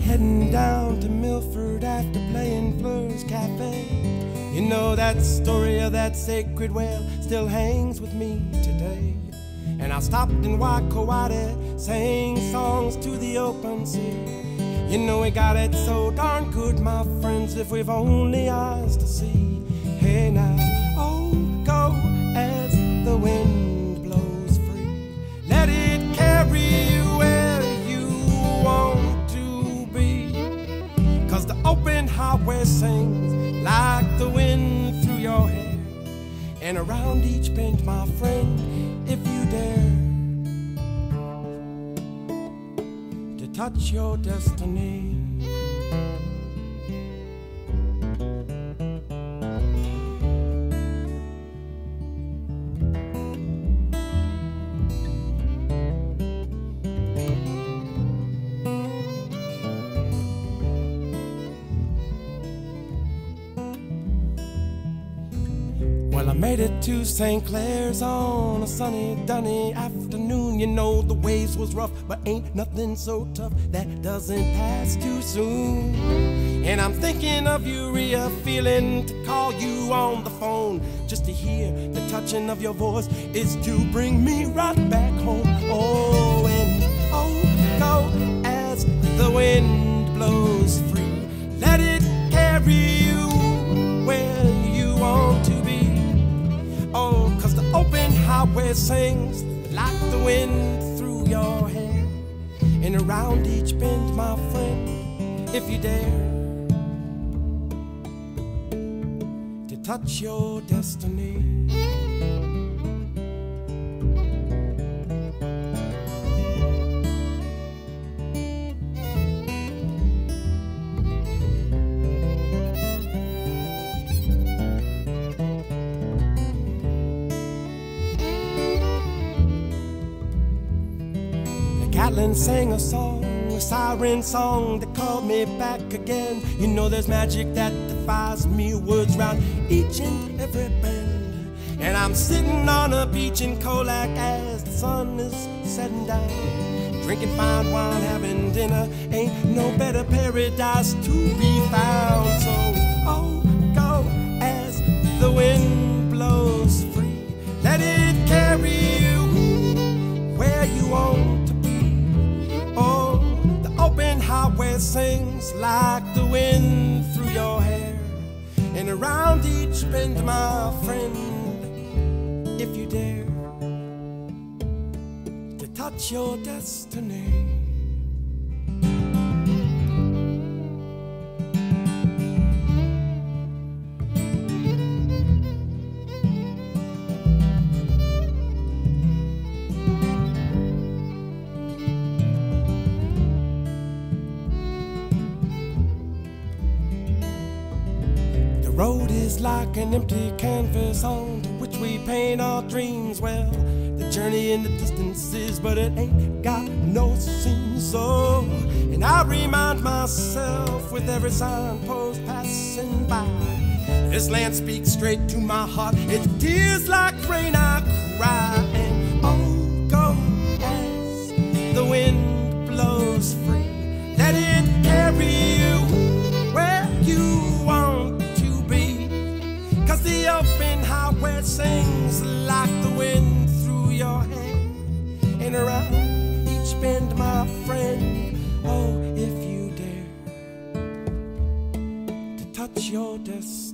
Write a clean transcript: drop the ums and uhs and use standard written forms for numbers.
heading down to Milford after playing Fleur's Cafe. You know that story of that sacred whale still hangs with me today. And I stopped in Waikowate, sang songs to the open sea. You know we got it so darn good, my friends, if we've only eyes to see. Hey now, oh, go as the wind blows free. Let it carry you where you want to be. 'Cause the open highway sings like the wind through your hair. And around each bend, my friend, if you dare to touch your destiny. Well, I made it to St. Clair's on a sunny, dunny afternoon. You know the waves was rough, but ain't nothing so tough that doesn't pass too soon. And I'm thinking of you, Rhea, feeling to call you on the phone. Just to hear the touching of your voice is to bring me right back home. Oh, and oh, go as the wind blows free. Let it carry you where you want to be. Oh, 'cause the open highway sings like the wind through your hair. And around each bend, my friend, if you dare to touch your destiny. Catlin sang a song, a siren song that called me back again. You know there's magic that defies me, words round each and every bend. And I'm sitting on a beach in Colac as the sun is setting down, drinking fine wine, having dinner. Ain't no better paradise to be found. So, oh, go as the wind blows free. Let it carry you where you want. Open highway sings like the wind through your hair. And around each bend, my friend, if you dare to touch your destiny. The road is like an empty canvas on which we paint our dreams. Well, the journey in the distance is, but it ain't got no seams. So, and I remind myself with every signpost passing by, this land speaks straight to my heart. It's tears like rain I cry. And oh, go as the wind blows free. Let it carry you where you want to be. 'Cause the open highway sings like the wind through your hair. And around each bend, my friend, oh, if you dare to touch your destiny.